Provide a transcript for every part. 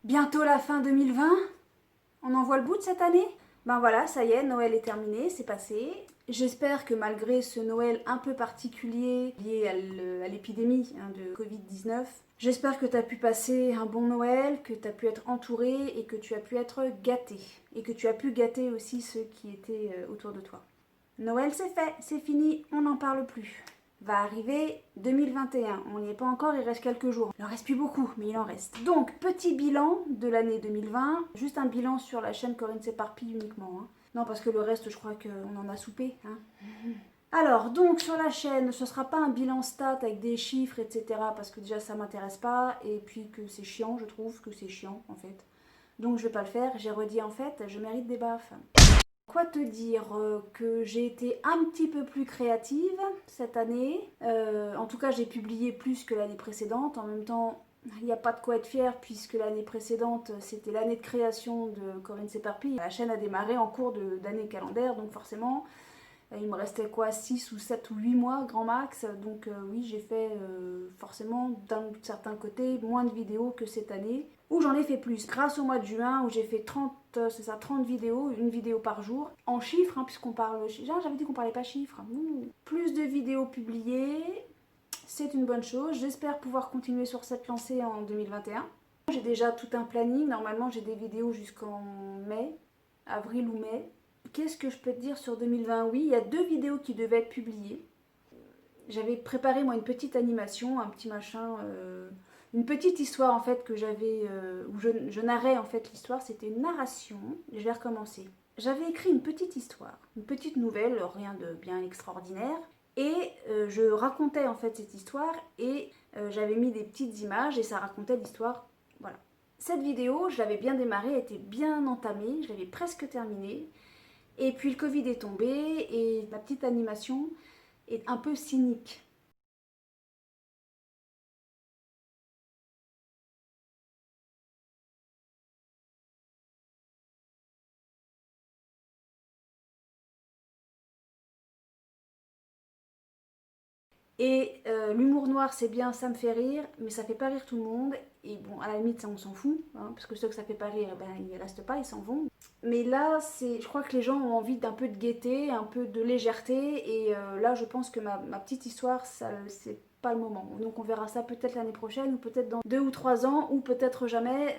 Bientôt la fin 2020. On en voit le bout de cette année. Ben voilà, ça y est, Noël est terminé, c'est passé. J'espère que malgré ce Noël un peu particulier lié à l'épidémie de Covid-19, j'espère que tu as pu passer un bon Noël, que tu as pu être entouré et que tu as pu être gâté. Et que tu as pu gâter aussi ceux qui étaient autour de toi. Noël c'est fait, c'est fini, on n'en parle plus. Va arriver 2021, on n'y est pas encore, il reste quelques jours. Il en reste plus beaucoup, mais il en reste. Donc, petit bilan de l'année 2020, juste un bilan sur la chaîne Corinne s'éparpille uniquement. Non, parce que le reste, je crois qu'on en a soupé. Alors, donc sur la chaîne, ce sera pas un bilan stat avec des chiffres, etc. Parce que déjà ça m'intéresse pas, et puis que c'est chiant, je trouve que c'est chiant en fait. Donc je vais pas le faire, j'ai redit en fait, je mérite des baffes. Quoi te dire que j'ai été un petit peu plus créative cette année. En tout cas, j'ai publié plus que l'année précédente. En même temps, il n'y a pas de quoi être fier puisque l'année précédente, c'était l'année de création de Corinne s'éparpille. La chaîne a démarré en cours d'année calendaire, donc forcément, il me restait quoi, 6 ou 7 ou 8 mois, grand max. Donc oui, j'ai fait forcément d'un certain côté moins de vidéos que cette année, où j'en ai fait plus. Grâce au mois de juin, où j'ai fait 30, c'est ça, 30 vidéos, une vidéo par jour. En chiffres, puisqu'on parle... J'avais dit qu'on parlait pas chiffres. Plus de vidéos publiées, c'est une bonne chose. J'espère pouvoir continuer sur cette lancée en 2021. J'ai déjà tout un planning. Normalement, j'ai des vidéos jusqu'en mai, avril ou mai. Qu'est-ce que je peux te dire sur 2020? Oui, il y a 2 vidéos qui devaient être publiées. J'avais préparé moi une petite animation, un petit machin, une petite histoire en fait que j'avais, où je narrais en fait l'histoire, c'était une narration, je vais recommencer. J'avais écrit une petite histoire, une petite nouvelle, rien de bien extraordinaire, et je racontais en fait cette histoire et j'avais mis des petites images et ça racontait l'histoire, voilà. Cette vidéo, je l'avais bien démarrée, elle était bien entamée, je l'avais presque terminée. Et puis le Covid est tombé et la petite animation est un peu cynique. Et l'humour noir, c'est bien, ça me fait rire, mais ça fait pas rire tout le monde. Et bon, à la limite, ça, on s'en fout, parce que ceux que ça fait pas rire, ben, ils restent pas, ils s'en vont. Mais là, je crois que les gens ont envie d'un peu de gaieté, un peu de légèreté. Et là, je pense que ma petite histoire, ça, c'est pas le moment. Donc on verra ça peut-être l'année prochaine, ou peut-être dans 2 ou 3 ans, ou peut-être jamais.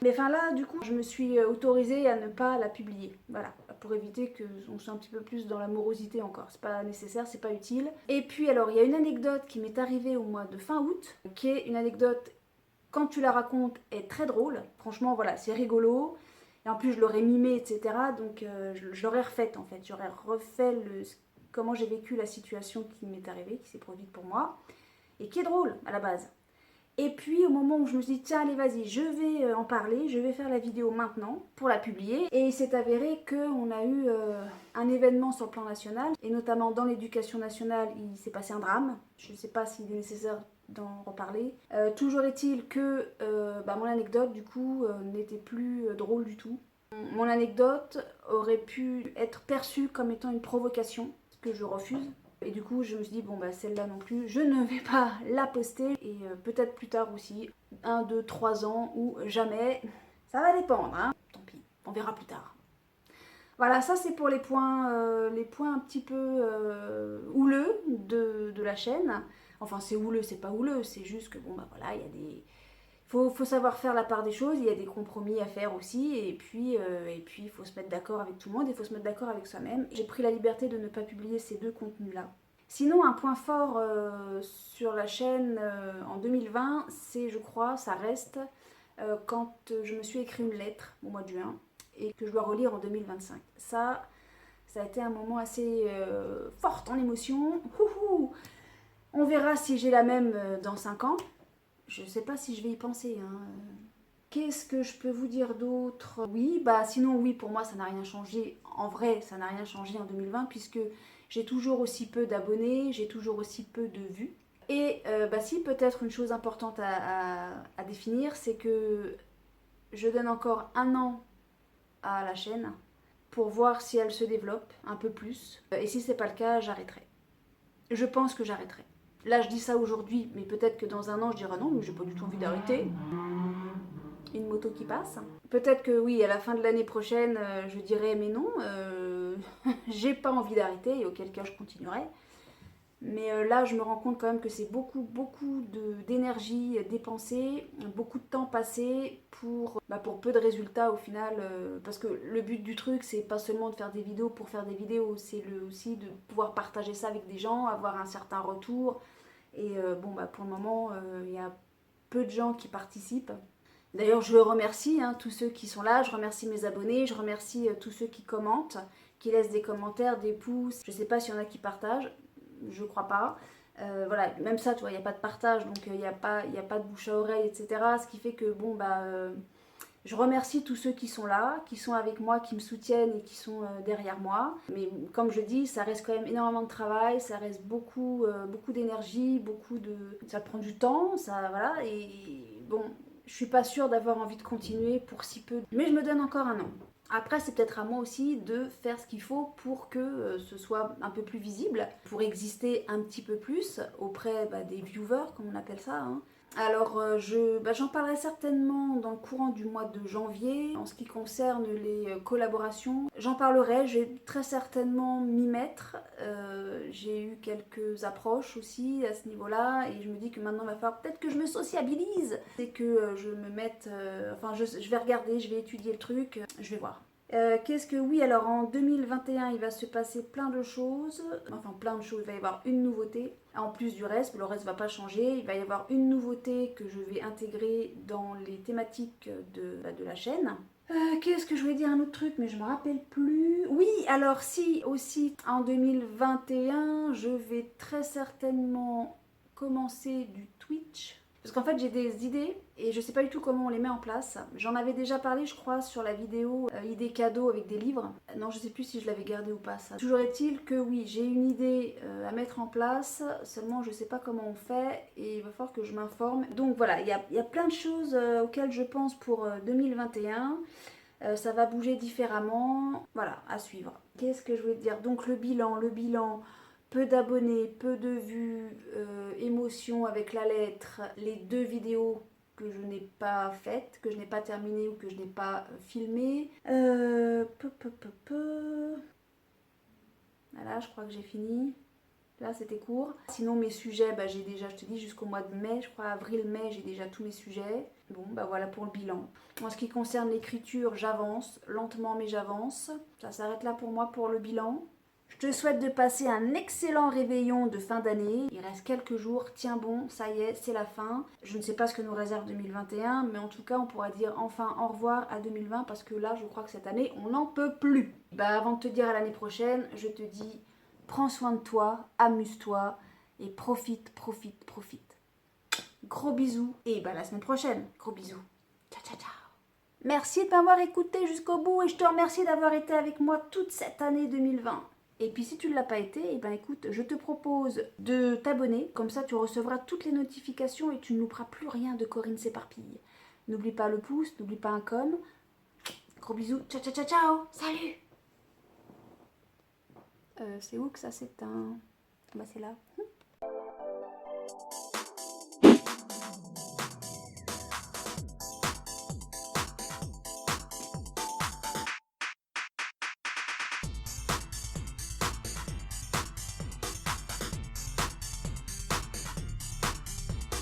Mais enfin là, du coup, je me suis autorisée à ne pas la publier. Voilà, pour éviter qu'on soit un petit peu plus dans la morosité encore. C'est pas nécessaire, c'est pas utile. Et puis alors, il y a une anecdote qui m'est arrivée au mois de fin août, qui est une anecdote, quand tu la racontes, est très drôle. Franchement, voilà, c'est rigolo. Et en plus, je l'aurais mimé, etc. Donc, je l'aurais refaite en fait. J'aurais refait comment j'ai vécu la situation qui m'est arrivée, qui s'est produite pour moi, et qui est drôle à la base. Et puis au moment où je me suis dit, tiens, allez, vas-y, je vais en parler, je vais faire la vidéo maintenant pour la publier. Et il s'est avéré qu'on a eu un événement sur le plan national, et notamment dans l'éducation nationale, il s'est passé un drame. Je ne sais pas s'il est nécessaire d'en reparler. Toujours est-il que mon anecdote, du coup, n'était plus drôle du tout. Mon anecdote aurait pu être perçue comme étant une provocation, ce que je refuse. Et du coup, je me suis dit, bon, bah celle-là non plus, je ne vais pas la poster. Et peut-être plus tard aussi, 1, 2, 3 ans ou jamais. Ça va dépendre, Tant pis, on verra plus tard. Voilà, ça c'est pour les points un petit peu houleux de la chaîne. Enfin, c'est houleux, c'est pas houleux, c'est juste que bon, bah voilà, il y a des. Faut savoir faire la part des choses, il y a des compromis à faire aussi, et puis il faut se mettre d'accord avec tout le monde, il faut se mettre d'accord avec soi-même. J'ai pris la liberté de ne pas publier ces 2 contenus-là. Sinon, un point fort sur la chaîne en 2020, c'est, je crois, ça reste quand je me suis écrit une lettre au mois de juin et que je dois relire en 2025. Ça a été un moment assez fort en émotion. On verra si j'ai la même dans 5 ans. Je ne sais pas si je vais y penser. Qu'est-ce que je peux vous dire d'autre? Oui, bah sinon oui, pour moi ça n'a rien changé. En vrai, ça n'a rien changé en 2020 puisque j'ai toujours aussi peu d'abonnés, j'ai toujours aussi peu de vues. Et bah si, peut-être une chose importante à définir, c'est que je donne encore 1 an à la chaîne pour voir si elle se développe un peu plus. Et si c'est pas le cas, j'arrêterai. Je pense que j'arrêterai. Là, je dis ça aujourd'hui, mais peut-être que dans 1 an, je dirai non, mais j'ai pas du tout envie d'arrêter. une moto qui passe. Peut-être que oui, à la fin de l'année prochaine, je dirais mais non, j'ai pas envie d'arrêter et auquel cas je continuerai. Mais là, je me rends compte quand même que c'est beaucoup d'énergie dépensée, beaucoup de temps passé pour peu de résultats au final. Parce que le but du truc, c'est pas seulement de faire des vidéos pour faire des vidéos, c'est aussi de pouvoir partager ça avec des gens, avoir un certain retour. Et pour le moment, il y a peu de gens qui participent. D'ailleurs, je remercie tous ceux qui sont là, je remercie mes abonnés, je remercie tous ceux qui commentent, qui laissent des commentaires, des pouces. Je sais pas s'il y en a qui partagent, je crois pas. Voilà, même ça, tu vois, il n'y a pas de partage, donc il n'y a pas de bouche à oreille, etc. Ce qui fait que, je remercie tous ceux qui sont là, qui sont avec moi, qui me soutiennent et qui sont derrière moi. Mais comme je dis, ça reste quand même énormément de travail, ça reste beaucoup d'énergie, ça prend du temps, ça, voilà, et bon, je suis pas sûre d'avoir envie de continuer pour si peu. Mais je me donne encore un an. Après, c'est peut-être à moi aussi de faire ce qu'il faut pour que ce soit un peu plus visible, pour exister un petit peu plus auprès des viewers, comme on appelle ça. Alors, j'en parlerai certainement dans le courant du mois de janvier. En ce qui concerne les collaborations, j'en parlerai, je vais très certainement m'y mettre. J'ai eu quelques approches aussi à ce niveau-là et je me dis que maintenant il va falloir peut-être que je me sociabilise et que je me mette... je vais regarder, je vais étudier le truc, je vais voir. Oui, alors en 2021, il va se passer plein de choses. Enfin, plein de choses. Il va y avoir une nouveauté. En plus du reste, le reste ne va pas changer. Il va y avoir une nouveauté que je vais intégrer dans les thématiques de la chaîne. Qu'est-ce que je voulais dire un autre truc, mais je me rappelle plus. Oui, alors si, aussi, en 2021, je vais très certainement commencer du Twitch. Parce qu'en fait, j'ai des idées et je sais pas du tout comment on les met en place. J'en avais déjà parlé, je crois, sur la vidéo idées cadeaux avec des livres. Non, je sais plus si je l'avais gardé ou pas, ça. Toujours est-il que oui, j'ai une idée à mettre en place, seulement je sais pas comment on fait et il va falloir que je m'informe. Donc voilà, il y a plein de choses auxquelles je pense pour 2021. Ça va bouger différemment. Voilà, à suivre. Qu'est-ce que je voulais te dire? Donc le bilan. Peu d'abonnés, peu de vues, émotion avec la lettre, les 2 vidéos que je n'ai pas faites, que je n'ai pas terminées ou que je n'ai pas filmées. Voilà, je crois que j'ai fini. Là, c'était court. Sinon, mes sujets, j'ai déjà, je te dis, jusqu'au mois de mai, je crois avril-mai, j'ai déjà tous mes sujets. Bon, voilà pour le bilan. En ce qui concerne l'écriture, j'avance, lentement mais j'avance. Ça s'arrête là pour moi pour le bilan. Je te souhaite de passer un excellent réveillon de fin d'année. Il reste quelques jours, tiens bon, ça y est, c'est la fin. Je ne sais pas ce que nous réserve 2021, mais en tout cas, on pourra dire enfin au revoir à 2020 parce que là, je crois que cette année, on n'en peut plus. Avant de te dire à l'année prochaine, je te dis, prends soin de toi, amuse-toi et profite. Gros bisous et la semaine prochaine. Gros bisous. Ciao, ciao, ciao. Merci de m'avoir écouté jusqu'au bout et je te remercie d'avoir été avec moi toute cette année 2020. Et puis si tu ne l'as pas été, écoute, je te propose de t'abonner, comme ça tu recevras toutes les notifications et tu ne louperas plus rien de Corinne s'éparpille. N'oublie pas le pouce, n'oublie pas un com. Gros bisous, ciao ciao ciao ciao, salut. C'est où que ça s'éteint? C'est là.